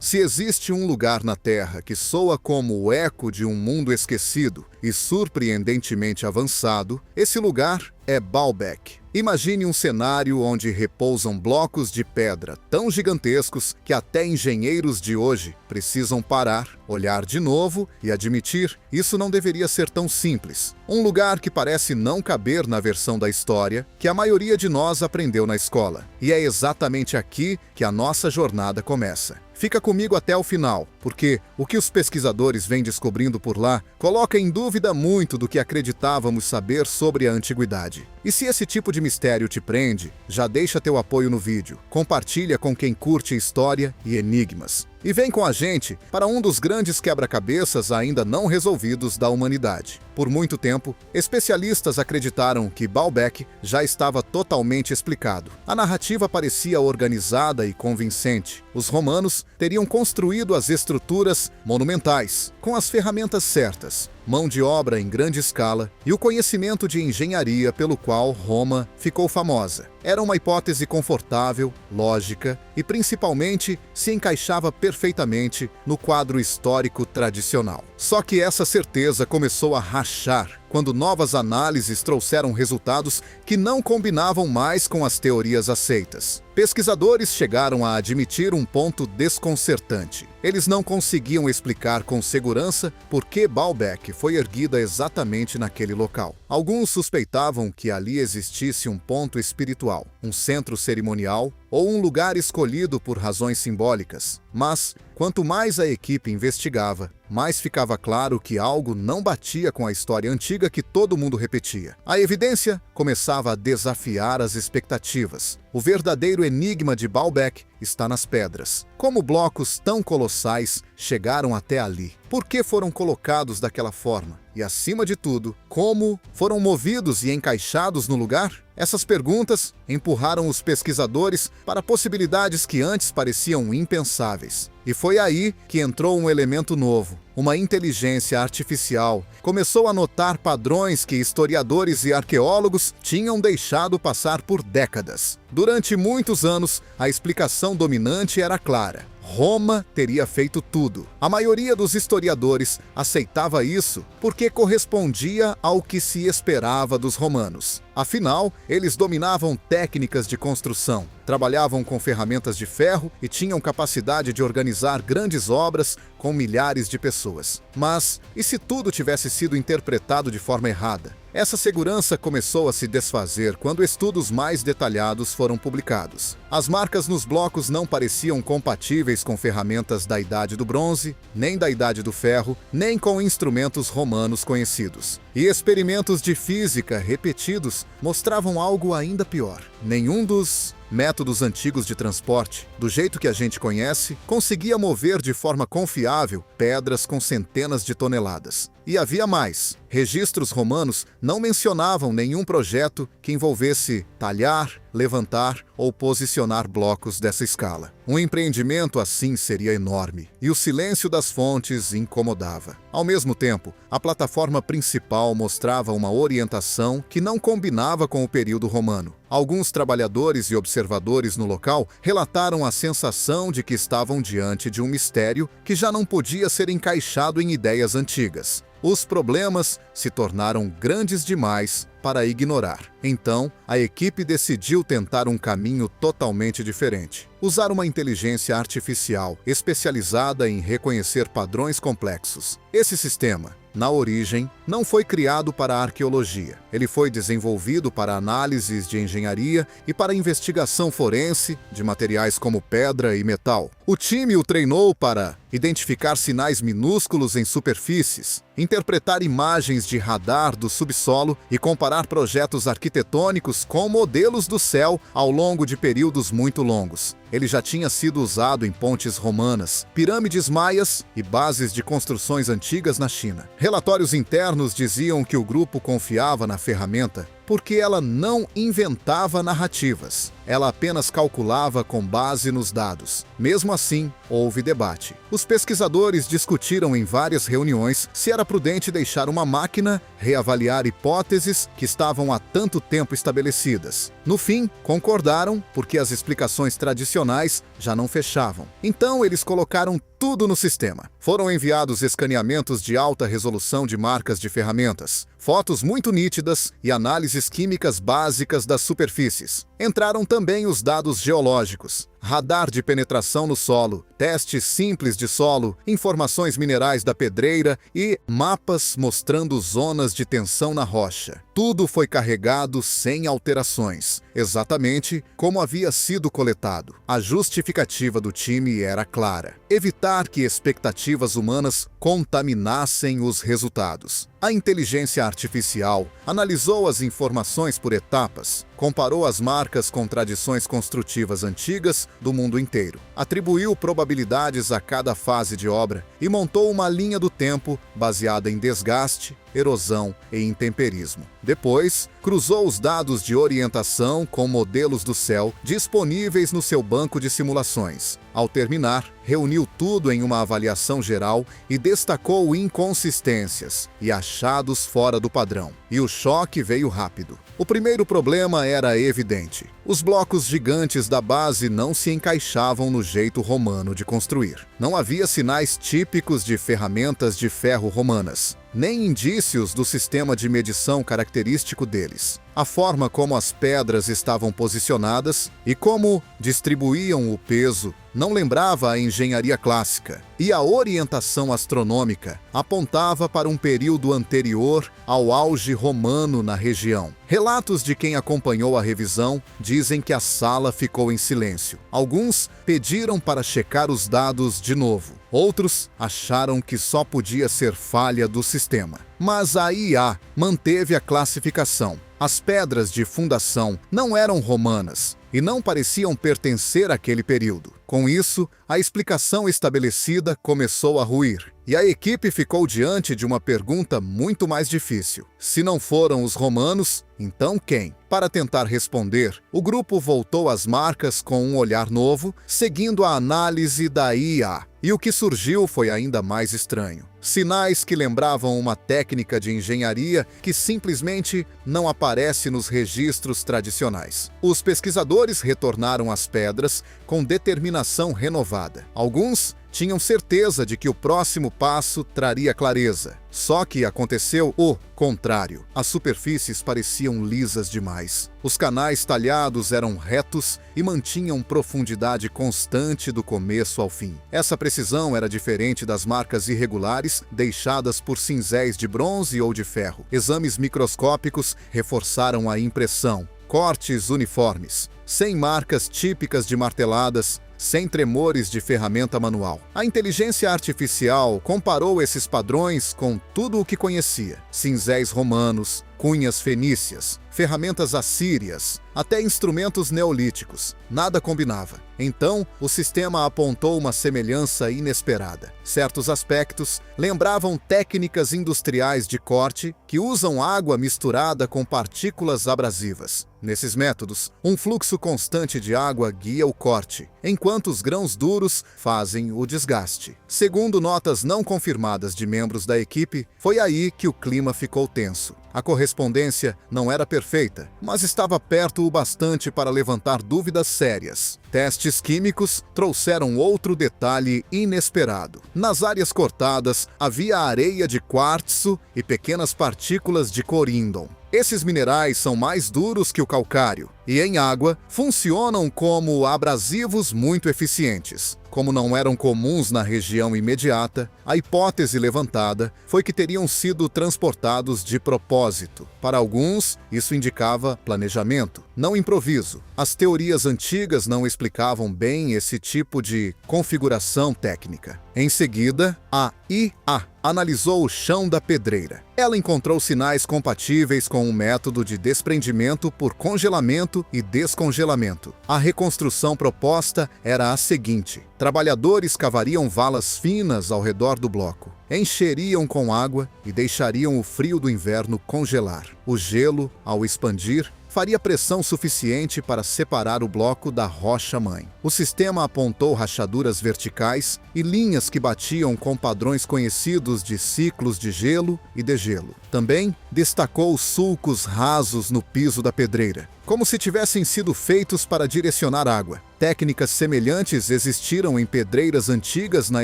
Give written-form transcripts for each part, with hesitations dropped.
Se existe um lugar na Terra que soa como o eco de um mundo esquecido e surpreendentemente avançado, esse lugar é Baalbek. Imagine um cenário onde repousam blocos de pedra tão gigantescos que até engenheiros de hoje precisam parar, olhar de novo e admitir: isso não deveria ser tão simples. Um lugar que parece não caber na versão da história que a maioria de nós aprendeu na escola. E é exatamente aqui que a nossa jornada começa. Fica comigo até o final, porque o que os pesquisadores vêm descobrindo por lá coloca em dúvida muito do que acreditávamos saber sobre a antiguidade. E se esse tipo de mistério te prende, já deixa teu apoio no vídeo, compartilha com quem curte história e enigmas. E vem com a gente para um dos grandes quebra-cabeças ainda não resolvidos da humanidade. Por muito tempo, especialistas acreditaram que Baalbek já estava totalmente explicado. A narrativa parecia organizada e convincente. Os romanos teriam construído as estruturas monumentais, com as ferramentas certas, mão de obra em grande escala e o conhecimento de engenharia pelo qual Roma ficou famosa. Era uma hipótese confortável, lógica e, principalmente, se encaixava perfeitamente no quadro histórico tradicional. Só que essa certeza começou a rachar quando novas análises trouxeram resultados que não combinavam mais com as teorias aceitas. Pesquisadores chegaram a admitir um ponto desconcertante. Eles não conseguiam explicar com segurança por que Baalbek foi erguida exatamente naquele local. Alguns suspeitavam que ali existisse um ponto espiritual, um centro cerimonial ou um lugar escolhido por razões simbólicas. Mas, quanto mais a equipe investigava, mais ficava claro que algo não batia com a história antiga que todo mundo repetia. A evidência começava a desafiar as expectativas. O verdadeiro enigma de Baalbek está nas pedras. Como blocos tão colossais chegaram até ali? Por que foram colocados daquela forma? E, acima de tudo, como foram movidos e encaixados no lugar? Essas perguntas empurraram os pesquisadores para possibilidades que antes pareciam impensáveis. E foi aí que entrou um elemento novo. Uma inteligência artificial começou a notar padrões que historiadores e arqueólogos tinham deixado passar por décadas. Durante muitos anos, a explicação dominante era clara. Roma teria feito tudo. A maioria dos historiadores aceitava isso porque correspondia ao que se esperava dos romanos. Afinal, eles dominavam técnicas de construção, trabalhavam com ferramentas de ferro e tinham capacidade de organizar grandes obras com milhares de pessoas. Mas, e se tudo tivesse sido interpretado de forma errada? Essa segurança começou a se desfazer quando estudos mais detalhados foram publicados. As marcas nos blocos não pareciam compatíveis com ferramentas da Idade do Bronze, nem da Idade do Ferro, nem com instrumentos romanos conhecidos. E experimentos de física repetidos mostravam algo ainda pior. Nenhum dos métodos antigos de transporte, do jeito que a gente conhece, conseguia mover de forma confiável pedras com centenas de toneladas. E havia mais. Registros romanos não mencionavam nenhum projeto que envolvesse talhar, levantar ou posicionar blocos dessa escala. Um empreendimento assim seria enorme, e o silêncio das fontes incomodava. Ao mesmo tempo, a plataforma principal mostrava uma orientação que não combinava com o período romano. Alguns trabalhadores e observadores no local relataram a sensação de que estavam diante de um mistério que já não podia ser encaixado em ideias antigas. Os problemas se tornaram grandes demais para ignorar. Então, a equipe decidiu tentar um caminho totalmente diferente. Usar uma inteligência artificial especializada em reconhecer padrões complexos. Esse sistema, na origem, não foi criado para a arqueologia. Ele foi desenvolvido para análises de engenharia e para investigação forense de materiais como pedra e metal. O time o treinou para identificar sinais minúsculos em superfícies, interpretar imagens de radar do subsolo e comparar projetos arquitetônicos com modelos do céu ao longo de períodos muito longos. Ele já tinha sido usado em pontes romanas, pirâmides maias e bases de construções antigas na China. Relatórios internos diziam que o grupo confiava na ferramenta porque ela não inventava narrativas. Ela apenas calculava com base nos dados. Mesmo assim, houve debate. Os pesquisadores discutiram em várias reuniões se era prudente deixar uma máquina reavaliar hipóteses que estavam há tanto tempo estabelecidas. No fim, concordaram porque as explicações tradicionais já não fechavam. Então eles colocaram tudo no sistema. Foram enviados escaneamentos de alta resolução de marcas de ferramentas, fotos muito nítidas e análises químicas básicas das superfícies. Entraram também os dados geológicos, radar de penetração no solo, testes simples de solo, informações minerais da pedreira e mapas mostrando zonas de tensão na rocha. Tudo foi carregado sem alterações, exatamente como havia sido coletado. A justificativa do time era clara: evitar que expectativas humanas contaminassem os resultados. A inteligência artificial analisou as informações por etapas, comparou as marcas com tradições construtivas antigas do mundo inteiro, atribuiu probabilidades a cada fase de obra e montou uma linha do tempo baseada em desgaste, erosão e intemperismo. Depois, cruzou os dados de orientação com modelos do céu disponíveis no seu banco de simulações. Ao terminar, reuniu tudo em uma avaliação geral e destacou inconsistências e achados fora do padrão. E o choque veio rápido. O primeiro problema era evidente: os blocos gigantes da base não se encaixavam no jeito romano de construir. Não havia sinais típicos de ferramentas de ferro romanas, nem indícios do sistema de medição característico deles. A forma como as pedras estavam posicionadas e como distribuíam o peso não lembrava a engenharia clássica, e a orientação astronômica apontava para um período anterior ao auge romano na região. Relatos de quem acompanhou a revisão dizem que a sala ficou em silêncio. Alguns pediram para checar os dados de novo. Outros acharam que só podia ser falha do sistema. Mas a IA manteve a classificação. As pedras de fundação não eram romanas e não pareciam pertencer àquele período. Com isso, a explicação estabelecida começou a ruir, e a equipe ficou diante de uma pergunta muito mais difícil. Se não foram os romanos, então quem? Para tentar responder, o grupo voltou às marcas com um olhar novo, seguindo a análise da IA. E o que surgiu foi ainda mais estranho. Sinais que lembravam uma técnica de engenharia que simplesmente não aparece nos registros tradicionais. Os pesquisadores retornaram às pedras com determinação renovada. Alguns tinham certeza de que o próximo passo traria clareza. Só que aconteceu o contrário. As superfícies pareciam lisas demais. Os canais talhados eram retos e mantinham profundidade constante do começo ao fim. Essa precisão era diferente das marcas irregulares deixadas por cinzéis de bronze ou de ferro. Exames microscópicos reforçaram a impressão. Cortes uniformes, sem marcas típicas de marteladas, sem tremores de ferramenta manual. A inteligência artificial comparou esses padrões com tudo o que conhecia: cinzéis romanos, cunhas fenícias, ferramentas assírias, até instrumentos neolíticos. Nada combinava. Então, o sistema apontou uma semelhança inesperada. Certos aspectos lembravam técnicas industriais de corte que usam água misturada com partículas abrasivas. Nesses métodos, um fluxo constante de água guia o corte, enquanto os grãos duros fazem o desgaste. Segundo notas não confirmadas de membros da equipe, foi aí que o clima ficou tenso. A correspondência não era perfeita, mas estava perto o bastante para levantar dúvidas sérias. Testes químicos trouxeram outro detalhe inesperado. Nas áreas cortadas, havia areia de quartzo e pequenas partículas de corindon. Esses minerais são mais duros que o calcário e, em água, funcionam como abrasivos muito eficientes. Como não eram comuns na região imediata, a hipótese levantada foi que teriam sido transportados de propósito. Para alguns, isso indicava planejamento, não improviso. As teorias antigas não explicavam bem esse tipo de configuração técnica. Em seguida, a IA analisou o chão da pedreira. Ela encontrou sinais compatíveis com um método de desprendimento por congelamento e descongelamento. A reconstrução proposta era a seguinte: trabalhadores cavariam valas finas ao redor do bloco, encheriam com água e deixariam o frio do inverno congelar. O gelo, ao expandir, faria pressão suficiente para separar o bloco da rocha-mãe. O sistema apontou rachaduras verticais e linhas que batiam com padrões conhecidos de ciclos de gelo e degelo. Também destacou sulcos rasos no piso da pedreira, como se tivessem sido feitos para direcionar água. Técnicas semelhantes existiram em pedreiras antigas na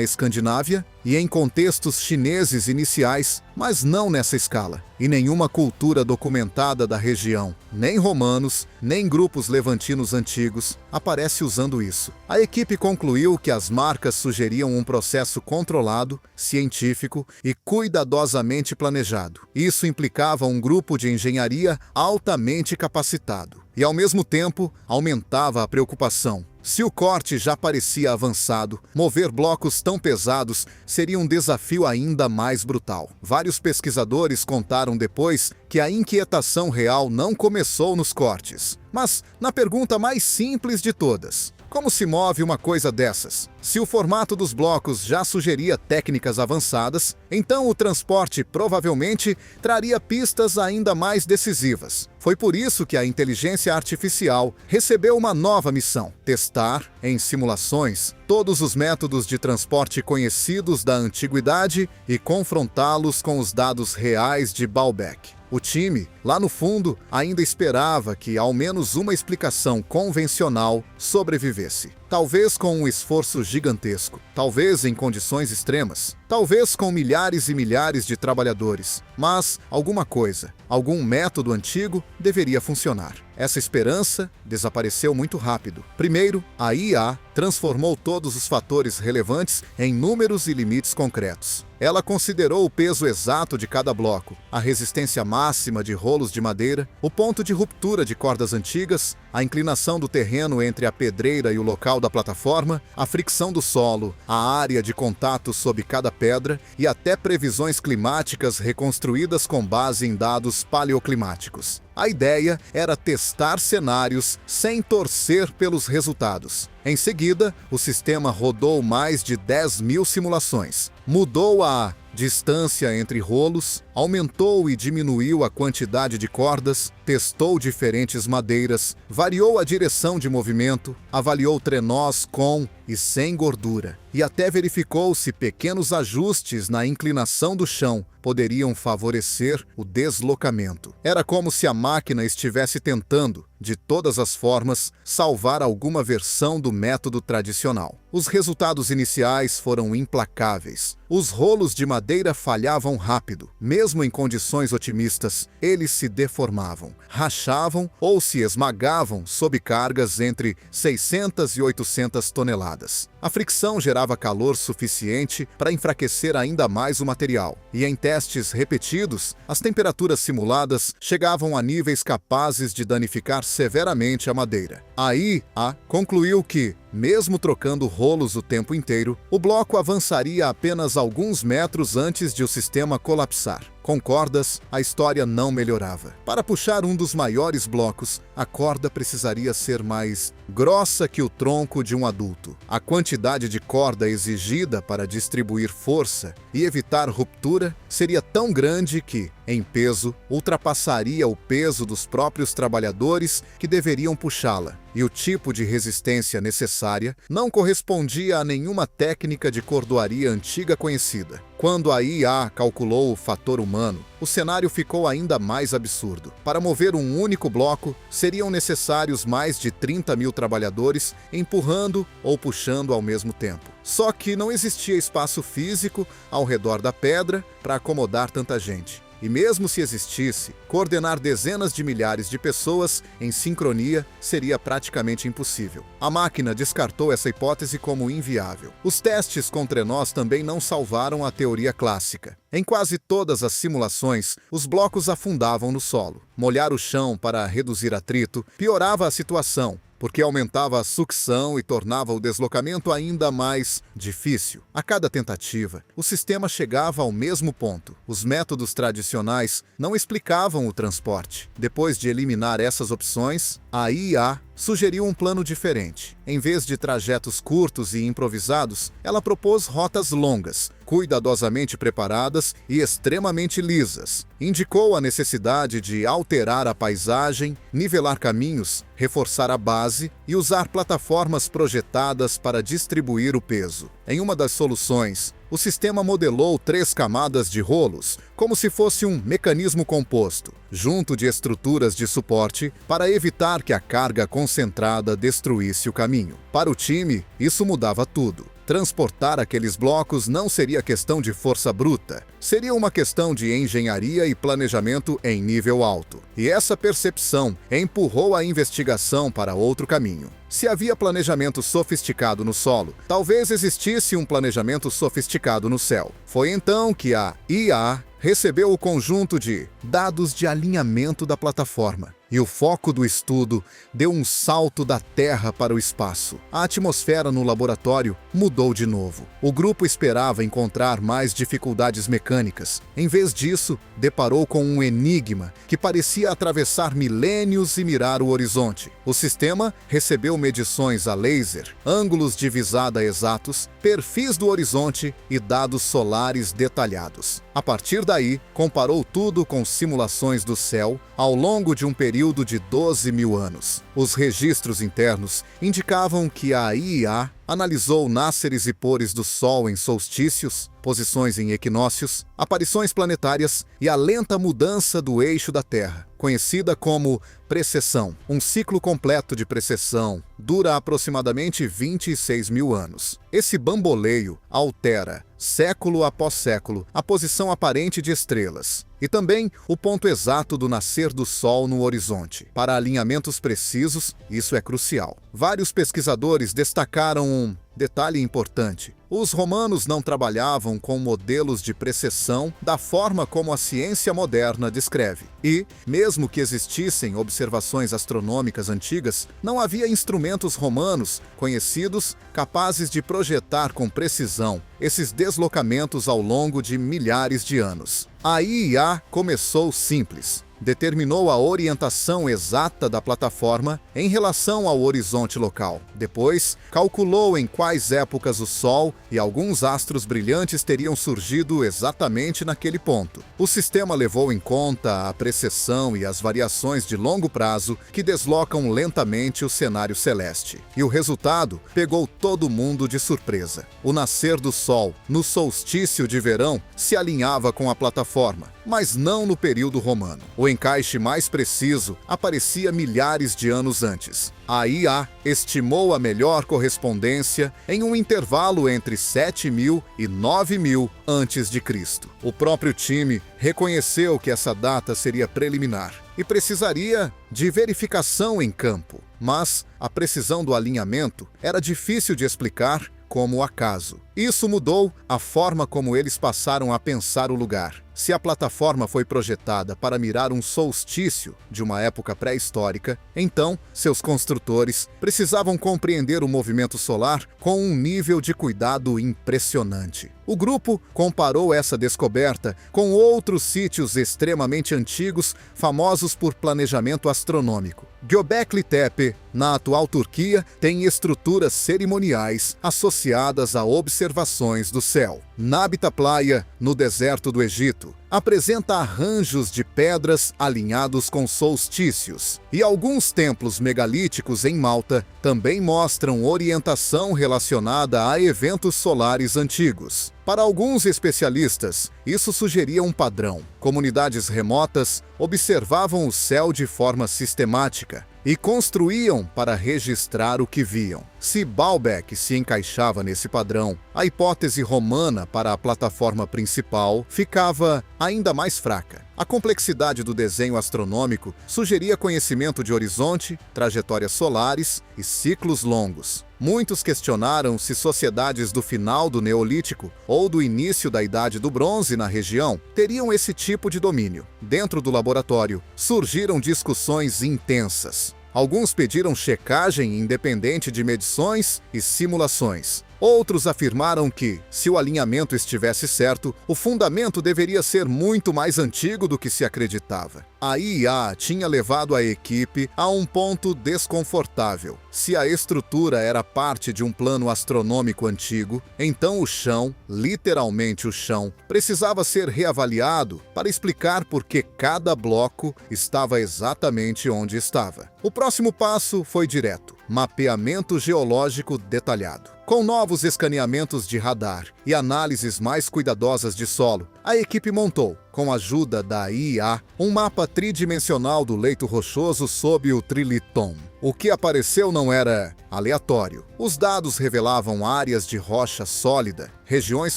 Escandinávia e em contextos chineses iniciais, mas não nessa escala. E nenhuma cultura documentada da região, nem romanos, nem grupos levantinos antigos, aparece usando isso. A equipe concluiu que as marcas sugeriam um processo controlado, científico e cuidadosamente planejado. Isso implicava um grupo de engenharia altamente capacitado. E, ao mesmo tempo, aumentava a preocupação. Se o corte já parecia avançado, mover blocos tão pesados seria um desafio ainda mais brutal. Vários pesquisadores contaram depois que a inquietação real não começou nos cortes, mas na pergunta mais simples de todas: como se move uma coisa dessas? Se o formato dos blocos já sugeria técnicas avançadas, então o transporte provavelmente traria pistas ainda mais decisivas. Foi por isso que a inteligência artificial recebeu uma nova missão: testar, em simulações, todos os métodos de transporte conhecidos da antiguidade e confrontá-los com os dados reais de Baalbek. O time, lá no fundo, ainda esperava que ao menos uma explicação convencional sobrevivesse. Talvez com um esforço gigantesco, talvez em condições extremas, talvez com milhares e milhares de trabalhadores, mas alguma coisa, algum método antigo deveria funcionar. Essa esperança desapareceu muito rápido. Primeiro, a IA transformou todos os fatores relevantes em números e limites concretos. Ela considerou o peso exato de cada bloco, a resistência máxima de rolos de madeira, o ponto de ruptura de cordas antigas, a inclinação do terreno entre a pedreira e o local da plataforma, a fricção do solo, a área de contato sob cada pedra e até previsões climáticas reconstruídas com base em dados paleoclimáticos. A ideia era testar cenários sem torcer pelos resultados. Em seguida, o sistema rodou mais de 10.000 simulações. Mudou a distância entre rolos, aumentou e diminuiu a quantidade de cordas, testou diferentes madeiras, variou a direção de movimento, avaliou trenós com e sem gordura, e até verificou se pequenos ajustes na inclinação do chão poderiam favorecer o deslocamento. Era como se a máquina estivesse tentando, de todas as formas, salvar alguma versão do método tradicional. Os resultados iniciais foram implacáveis. Os rolos de madeira falhavam rápido. Mesmo em condições otimistas, eles se deformavam, rachavam ou se esmagavam sob cargas entre 600 e 800 toneladas. A fricção gerava calor suficiente para enfraquecer ainda mais o material, e em testes repetidos, as temperaturas simuladas chegavam a níveis capazes de danificar severamente a madeira. A IA concluiu que, mesmo trocando rolos o tempo inteiro, o bloco avançaria apenas alguns metros antes de o sistema colapsar. Com cordas, a história não melhorava. Para puxar um dos maiores blocos, a corda precisaria ser mais grossa que o tronco de um adulto. A quantidade de corda exigida para distribuir força e evitar ruptura seria tão grande que, em peso, ultrapassaria o peso dos próprios trabalhadores que deveriam puxá-la. E o tipo de resistência necessária não correspondia a nenhuma técnica de cordoaria antiga conhecida. Quando a IA calculou o fator humano, o cenário ficou ainda mais absurdo. Para mover um único bloco, seriam necessários mais de 30.000 trabalhadores empurrando ou puxando ao mesmo tempo. Só que não existia espaço físico ao redor da pedra para acomodar tanta gente. E mesmo se existisse, coordenar dezenas de milhares de pessoas em sincronia seria praticamente impossível. A máquina descartou essa hipótese como inviável. Os testes com trenós também não salvaram a teoria clássica. Em quase todas as simulações, os blocos afundavam no solo. Molhar o chão para reduzir atrito piorava a situação, porque aumentava a sucção e tornava o deslocamento ainda mais difícil. A cada tentativa, o sistema chegava ao mesmo ponto. Os métodos tradicionais não explicavam o transporte. Depois de eliminar essas opções, a IA sugeriu um plano diferente. Em vez de trajetos curtos e improvisados, ela propôs rotas longas, cuidadosamente preparadas e extremamente lisas. Indicou a necessidade de alterar a paisagem, nivelar caminhos, reforçar a base e usar plataformas projetadas para distribuir o peso. Em uma das soluções, O sistema modelou 3 camadas de rolos, como se fosse um mecanismo composto, junto de estruturas de suporte para evitar que a carga concentrada destruísse o caminho. Para o time, isso mudava tudo. Transportar aqueles blocos não seria questão de força bruta, seria uma questão de engenharia e planejamento em nível alto. E essa percepção empurrou a investigação para outro caminho. Se havia planejamento sofisticado no solo, talvez existisse um planejamento sofisticado no céu. Foi então que a IA recebeu o conjunto de dados de alinhamento da plataforma. E o foco do estudo deu um salto da Terra para o espaço. A atmosfera no laboratório mudou de novo. O grupo esperava encontrar mais dificuldades mecânicas. Em vez disso, deparou com um enigma que parecia atravessar milênios e mirar o horizonte. O sistema recebeu medições a laser, ângulos de visada exatos, perfis do horizonte e dados solares detalhados. A partir daí, comparou tudo com simulações do céu ao longo de um período de 12 mil anos. Os registros internos indicavam que a IA analisou nasceres e pores do Sol em solstícios, posições em equinócios, aparições planetárias e a lenta mudança do eixo da Terra, conhecida como precessão. Um ciclo completo de precessão dura aproximadamente 26 mil anos. Esse bamboleio altera, século após século, a posição aparente de estrelas e também o ponto exato do nascer do Sol no horizonte. Para alinhamentos precisos, isso é crucial. Vários pesquisadores destacaram um detalhe importante. Os romanos não trabalhavam com modelos de precessão da forma como a ciência moderna descreve. E, mesmo que existissem observações astronômicas antigas, não havia instrumentos romanos conhecidos capazes de projetar com precisão esses deslocamentos ao longo de milhares de anos. A IA começou simples. Determinou a orientação exata da plataforma em relação ao horizonte local. Depois, calculou em quais épocas o Sol e alguns astros brilhantes teriam surgido exatamente naquele ponto. O sistema levou em conta a precessão e as variações de longo prazo que deslocam lentamente o cenário celeste. E o resultado pegou todo mundo de surpresa. O nascer do Sol, no solstício de verão, se alinhava com a plataforma, mas não no período romano. O encaixe mais preciso aparecia milhares de anos antes. A IA estimou a melhor correspondência em um intervalo entre 7.000 e 9.000 a.C. O próprio time reconheceu que essa data seria preliminar e precisaria de verificação em campo. Mas a precisão do alinhamento era difícil de explicar como acaso. Isso mudou a forma como eles passaram a pensar o lugar. Se a plataforma foi projetada para mirar um solstício de uma época pré-histórica, então seus construtores precisavam compreender o movimento solar com um nível de cuidado impressionante. O grupo comparou essa descoberta com outros sítios extremamente antigos famosos por planejamento astronômico. Göbekli Tepe, na atual Turquia, tem estruturas cerimoniais associadas a observações do céu. Nabita Playa, no deserto do Egito, apresenta arranjos de pedras alinhados com solstícios. E alguns templos megalíticos em Malta também mostram orientação relacionada a eventos solares antigos. Para alguns especialistas, isso sugeria um padrão. Comunidades remotas observavam o céu de forma sistemática e construíam para registrar o que viam. Se Baalbek se encaixava nesse padrão, a hipótese romana para a plataforma principal ficava ainda mais fraca. A complexidade do desenho astronômico sugeria conhecimento de horizonte, trajetórias solares e ciclos longos. Muitos questionaram se sociedades do final do Neolítico ou do início da Idade do Bronze na região teriam esse tipo de domínio. Dentro do laboratório, surgiram discussões intensas. Alguns pediram checagem independente de medições e simulações. Outros afirmaram que, se o alinhamento estivesse certo, o fundamento deveria ser muito mais antigo do que se acreditava. A IA tinha levado a equipe a um ponto desconfortável. Se a estrutura era parte de um plano astronômico antigo, então o chão, literalmente o chão, precisava ser reavaliado para explicar por que cada bloco estava exatamente onde estava. O próximo passo foi direto: mapeamento geológico detalhado. Com novos escaneamentos de radar e análises mais cuidadosas de solo, a equipe montou, com a ajuda da IA, um mapa tridimensional do leito rochoso sob o Trilithon. O que apareceu não era aleatório. Os dados revelavam áreas de rocha sólida, regiões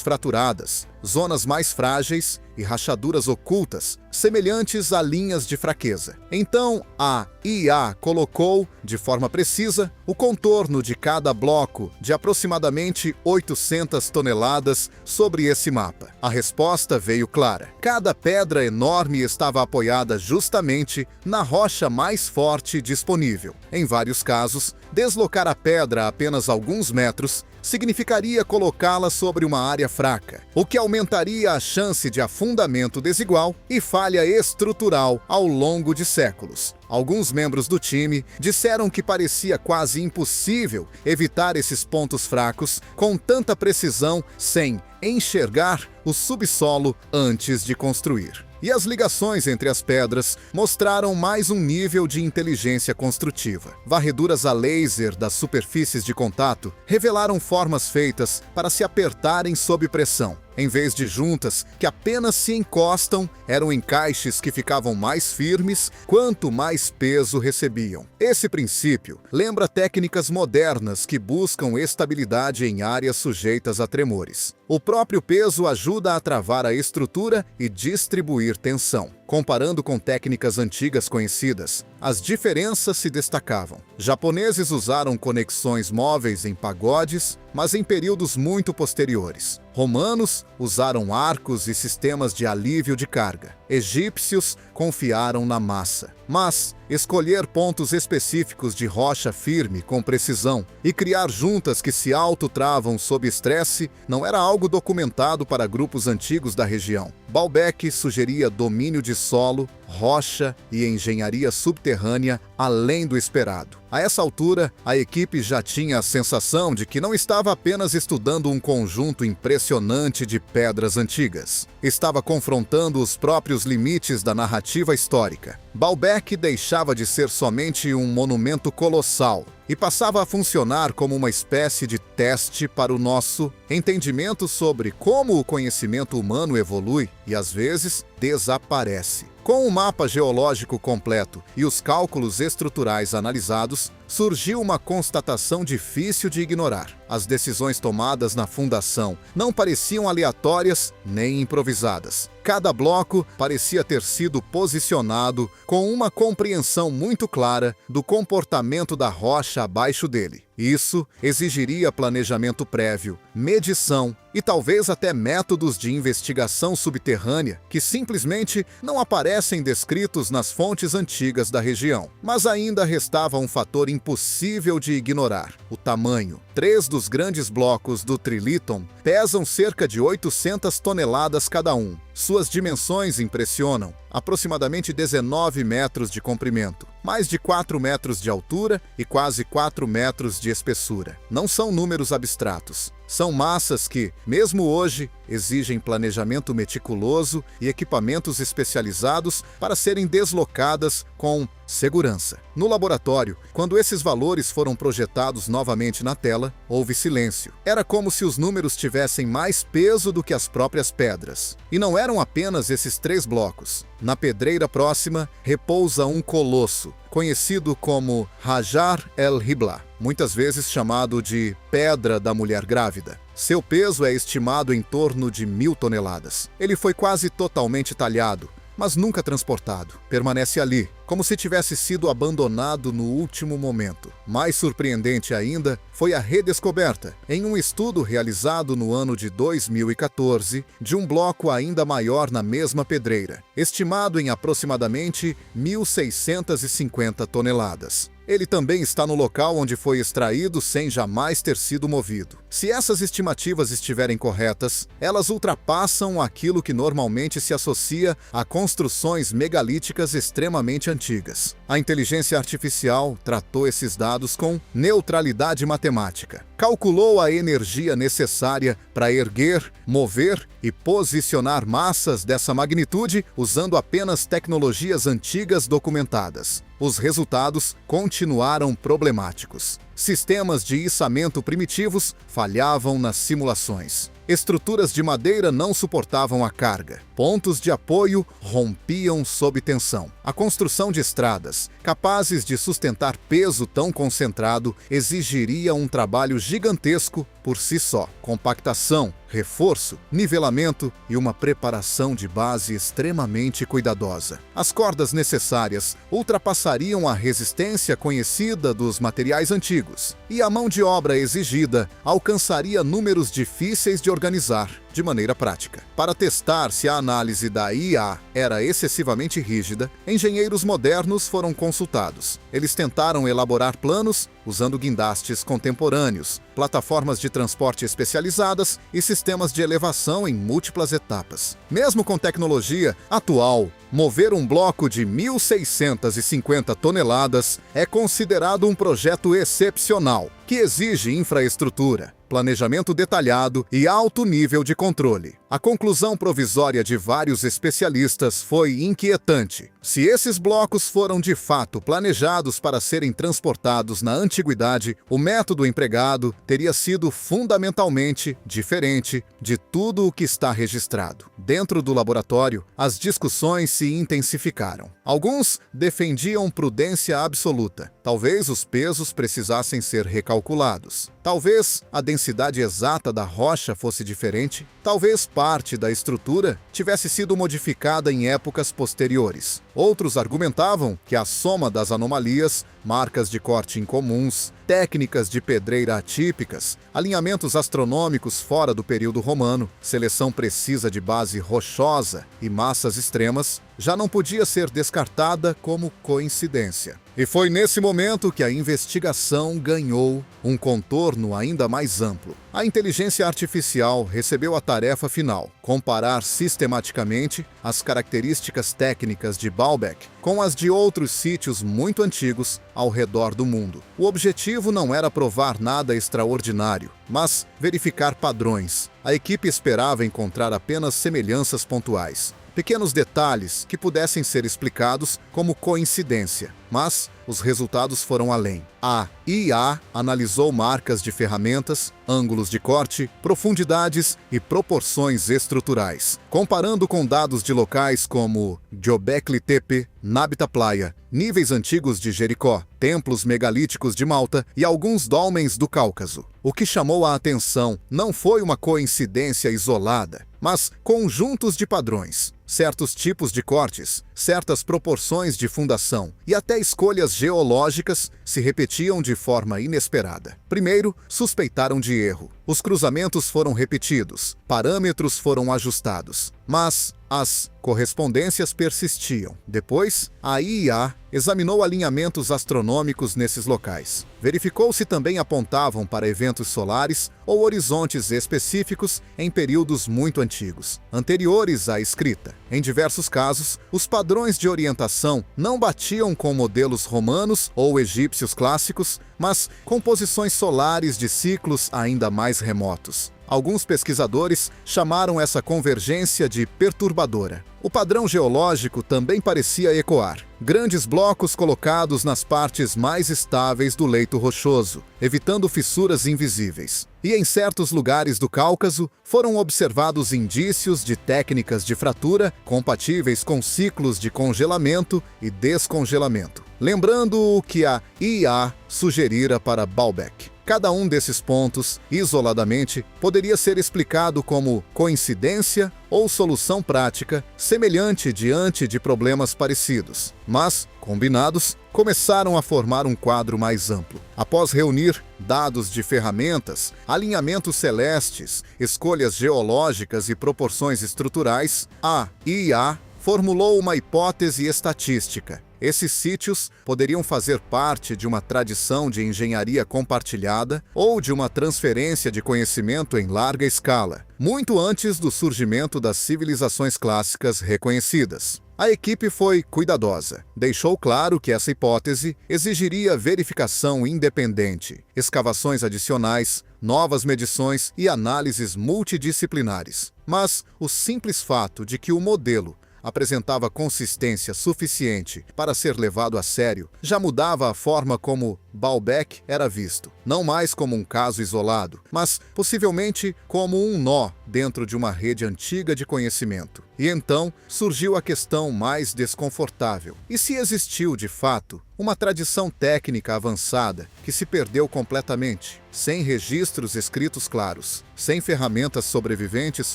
fraturadas, zonas mais frágeis e rachaduras ocultas, semelhantes a linhas de fraqueza. Então, a IA colocou, de forma precisa, o contorno de cada bloco de aproximadamente 800 toneladas sobre esse mapa. A resposta veio clara. Cada pedra enorme estava apoiada justamente na rocha mais forte disponível. Em vários casos, deslocar a pedra a apenas alguns metros significaria colocá-la sobre uma área fraca, o que aumentaria a chance de afundamento desigual e falha estrutural ao longo de séculos. Alguns membros do time disseram que parecia quase impossível evitar esses pontos fracos com tanta precisão sem enxergar o subsolo antes de construir. E as ligações entre as pedras mostraram mais um nível de inteligência construtiva. Varreduras a laser das superfícies de contato revelaram formas feitas para se apertarem sob pressão. Em vez de juntas que apenas se encostam, eram encaixes que ficavam mais firmes quanto mais peso recebiam. Esse princípio lembra técnicas modernas que buscam estabilidade em áreas sujeitas a tremores. O próprio peso ajuda a travar a estrutura e distribuir tensão. Comparando com técnicas antigas conhecidas, as diferenças se destacavam. Japoneses usaram conexões móveis em pagodes, mas em períodos muito posteriores. Romanos usaram arcos e sistemas de alívio de carga. Egípcios confiaram na massa. Mas escolher pontos específicos de rocha firme com precisão e criar juntas que se autotravam sob estresse não era algo documentado para grupos antigos da região. Baalbek sugeria domínio de solo, rocha e engenharia subterrânea além do esperado. A essa altura, a equipe já tinha a sensação de que não estava apenas estudando um conjunto impressionante de pedras antigas. Estava confrontando os próprios limites da narrativa histórica. Baalbek deixava de ser somente um monumento colossal e passava a funcionar como uma espécie de teste para o nosso entendimento sobre como o conhecimento humano evolui e, às vezes, desaparece. Com o mapa geológico completo e os cálculos estruturais analisados, surgiu uma constatação difícil de ignorar. As decisões tomadas na fundação não pareciam aleatórias nem improvisadas. Cada bloco parecia ter sido posicionado com uma compreensão muito clara do comportamento da rocha abaixo dele. Isso exigiria planejamento prévio, medição e talvez até métodos de investigação subterrânea que simplesmente não aparecem descritos nas fontes antigas da região. Mas ainda restava um fator impossível de ignorar: o tamanho. 3 dos grandes blocos do Trilithon pesam cerca de 800 toneladas cada um. Suas dimensões impressionam: aproximadamente 19 metros de comprimento, mais de 4 metros de altura e quase 4 metros de espessura. Não são números abstratos. São massas que, mesmo hoje, exigem planejamento meticuloso e equipamentos especializados para serem deslocadas com segurança. No laboratório, quando esses valores foram projetados novamente na tela, houve silêncio. Era como se os números tivessem mais peso do que as próprias pedras. E não eram apenas esses 3 blocos. Na pedreira próxima repousa um colosso, conhecido como Hajar el-Hibla, muitas vezes chamado de Pedra da Mulher Grávida. Seu peso é estimado em torno de 1000 toneladas. Ele foi quase totalmente talhado, mas nunca transportado. Permanece ali, como se tivesse sido abandonado no último momento. Mais surpreendente ainda foi a redescoberta, em um estudo realizado no ano de 2014, de um bloco ainda maior na mesma pedreira, estimado em aproximadamente 1.650 toneladas. Ele também está no local onde foi extraído sem jamais ter sido movido. Se essas estimativas estiverem corretas, elas ultrapassam aquilo que normalmente se associa a construções megalíticas extremamente antigas. A inteligência artificial tratou esses dados com neutralidade matemática. Calculou a energia necessária para erguer, mover e posicionar massas dessa magnitude usando apenas tecnologias antigas documentadas. os resultados continuaram problemáticos. Sistemas de içamento primitivos falhavam nas simulações. Estruturas de madeira não suportavam a carga. Pontos de apoio rompiam sob tensão. A construção de estradas, capazes de sustentar peso tão concentrado, exigiria um trabalho gigantesco por si só. Compactação, reforço, nivelamento e uma preparação de base extremamente cuidadosa. As cordas necessárias ultrapassariam a resistência conhecida dos materiais antigos, e a mão de obra exigida alcançaria números difíceis de organizar de maneira prática. Para testar se a análise da IA era excessivamente rígida, engenheiros modernos foram consultados. Eles tentaram elaborar planos usando guindastes contemporâneos, plataformas de transporte especializadas e sistemas de elevação em múltiplas etapas. Mesmo com tecnologia atual, mover um bloco de 1.650 toneladas é considerado um projeto excepcional, que exige infraestrutura, planejamento detalhado e alto nível de controle. A conclusão provisória de vários especialistas foi inquietante. Se esses blocos foram de fato planejados para serem transportados na antiguidade, o método empregado teria sido fundamentalmente diferente de tudo o que está registrado. Dentro do laboratório, as discussões se intensificaram. Alguns defendiam prudência absoluta. Talvez os pesos precisassem ser recalculados. Talvez a densidade exata da rocha fosse diferente. Talvez parte da estrutura tivesse sido modificada em épocas posteriores. Outros argumentavam que a soma das anomalias, marcas de corte incomuns, técnicas de pedreira atípicas, alinhamentos astronômicos fora do período romano, seleção precisa de base rochosa e massas extremas, já não podia ser descartada como coincidência. E foi nesse momento que a investigação ganhou um contorno ainda mais amplo. A inteligência artificial recebeu a tarefa final: comparar sistematicamente as características técnicas de Baalbek com as de outros sítios muito antigos ao redor do mundo. O objetivo não era provar nada extraordinário, mas verificar padrões. A equipe esperava encontrar apenas semelhanças pontuais, pequenos detalhes que pudessem ser explicados como coincidência, mas os resultados foram além. A IA analisou marcas de ferramentas, ângulos de corte, profundidades e proporções estruturais, comparando com dados de locais como Göbekli Tepe, Nabta Playa, níveis antigos de Jericó, templos megalíticos de Malta e alguns dólmens do Cáucaso. O que chamou a atenção não foi uma coincidência isolada, mas conjuntos de padrões, certos tipos de cortes, certas proporções de fundação e até escolhas geológicas se repetiam de forma inesperada. Primeiro, suspeitaram de erro. Os cruzamentos foram repetidos, parâmetros foram ajustados, mas as correspondências persistiam. Depois, a IA examinou alinhamentos astronômicos nesses locais. Verificou se também apontavam para eventos solares ou horizontes específicos em períodos muito antigos, anteriores à escrita. Em diversos casos, os padrões de orientação não batiam com modelos romanos ou egípcios clássicos, mas com posições solares de ciclos ainda mais remotos. Alguns pesquisadores chamaram essa convergência de perturbadora. O padrão geológico também parecia ecoar. Grandes blocos colocados nas partes mais estáveis do leito rochoso, evitando fissuras invisíveis. E em certos lugares do Cáucaso foram observados indícios de técnicas de fratura compatíveis com ciclos de congelamento e descongelamento, lembrando o que a IA sugerira para Baalbek. Cada um desses pontos, isoladamente, poderia ser explicado como coincidência ou solução prática semelhante diante de problemas parecidos. Mas, combinados, começaram a formar um quadro mais amplo. Após reunir dados de ferramentas, alinhamentos celestes, escolhas geológicas e proporções estruturais, a IA formulou uma hipótese estatística. Esses sítios poderiam fazer parte de uma tradição de engenharia compartilhada ou de uma transferência de conhecimento em larga escala, muito antes do surgimento das civilizações clássicas reconhecidas. A equipe foi cuidadosa. Deixou claro que essa hipótese exigiria verificação independente, escavações adicionais, novas medições e análises multidisciplinares. Mas o simples fato de que o modelo apresentava consistência suficiente para ser levado a sério, já mudava a forma como Baalbek era visto. Não mais como um caso isolado, mas possivelmente como um nó dentro de uma rede antiga de conhecimento. E então surgiu a questão mais desconfortável. E se existiu, de fato, uma tradição técnica avançada que se perdeu completamente, sem registros escritos claros, sem ferramentas sobreviventes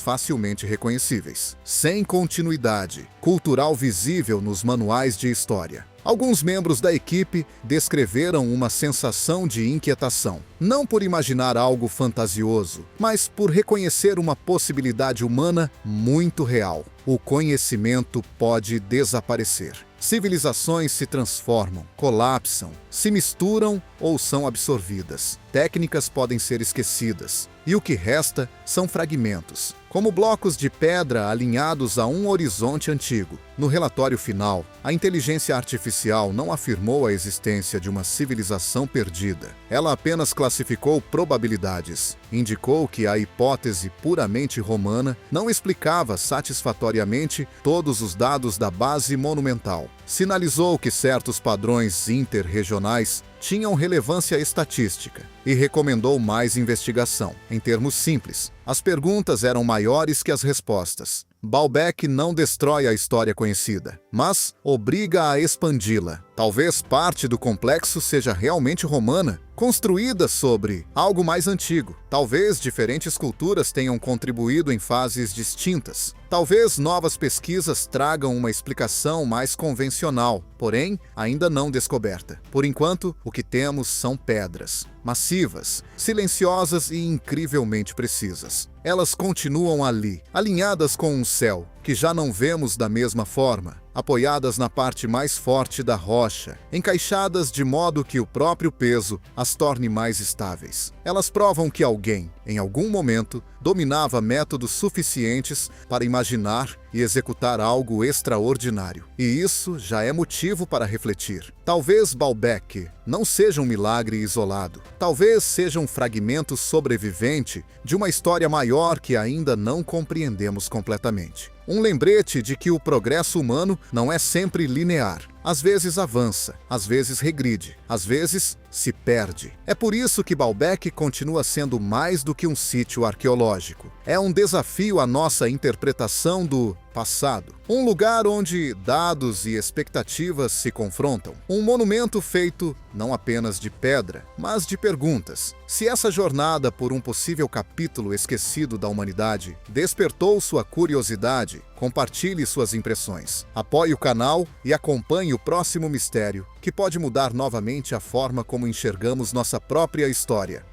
facilmente reconhecíveis, sem continuidade cultural visível nos manuais de história? Alguns membros da equipe descreveram uma sensação de inquietação, não por imaginar algo fantasioso, mas por reconhecer uma possibilidade humana muito real. O conhecimento pode desaparecer. Civilizações se transformam, colapsam, se misturam ou são absorvidas. Técnicas podem ser esquecidas, e o que resta são fragmentos, como blocos de pedra alinhados a um horizonte antigo. No relatório final, a inteligência artificial não afirmou a existência de uma civilização perdida. Ela apenas classificou probabilidades. Indicou que a hipótese puramente romana não explicava satisfatoriamente todos os dados da base monumental. Sinalizou que certos padrões interregionais tinham relevância estatística e recomendou mais investigação. Em termos simples, as perguntas eram maiores que as respostas. Baalbek não destrói a história conhecida, mas obriga a expandi-la. Talvez parte do complexo seja realmente romana, construída sobre algo mais antigo. Talvez diferentes culturas tenham contribuído em fases distintas. Talvez novas pesquisas tragam uma explicação mais convencional, porém ainda não descoberta. Por enquanto, o que temos são pedras, massivas, silenciosas e incrivelmente precisas. Elas continuam ali, alinhadas com um céu que já não vemos da mesma forma, apoiadas na parte mais forte da rocha, encaixadas de modo que o próprio peso as torne mais estáveis. Elas provam que alguém, em algum momento, dominava métodos suficientes para imaginar e executar algo extraordinário. E isso já é motivo para refletir. Talvez Baalbek não seja um milagre isolado. Talvez seja um fragmento sobrevivente de uma história maior que ainda não compreendemos completamente. Um lembrete de que o progresso humano não é sempre linear. Às vezes avança, às vezes regride, às vezes se perde. É por isso que Baalbek continua sendo mais do que um sítio arqueológico. É um desafio à nossa interpretação do passado. Um lugar onde dados e expectativas se confrontam. Um monumento feito não apenas de pedra, mas de perguntas. Se essa jornada por um possível capítulo esquecido da humanidade despertou sua curiosidade, compartilhe suas impressões. Apoie o canal e acompanhe o próximo mistério, que pode mudar novamente a forma como enxergamos nossa própria história.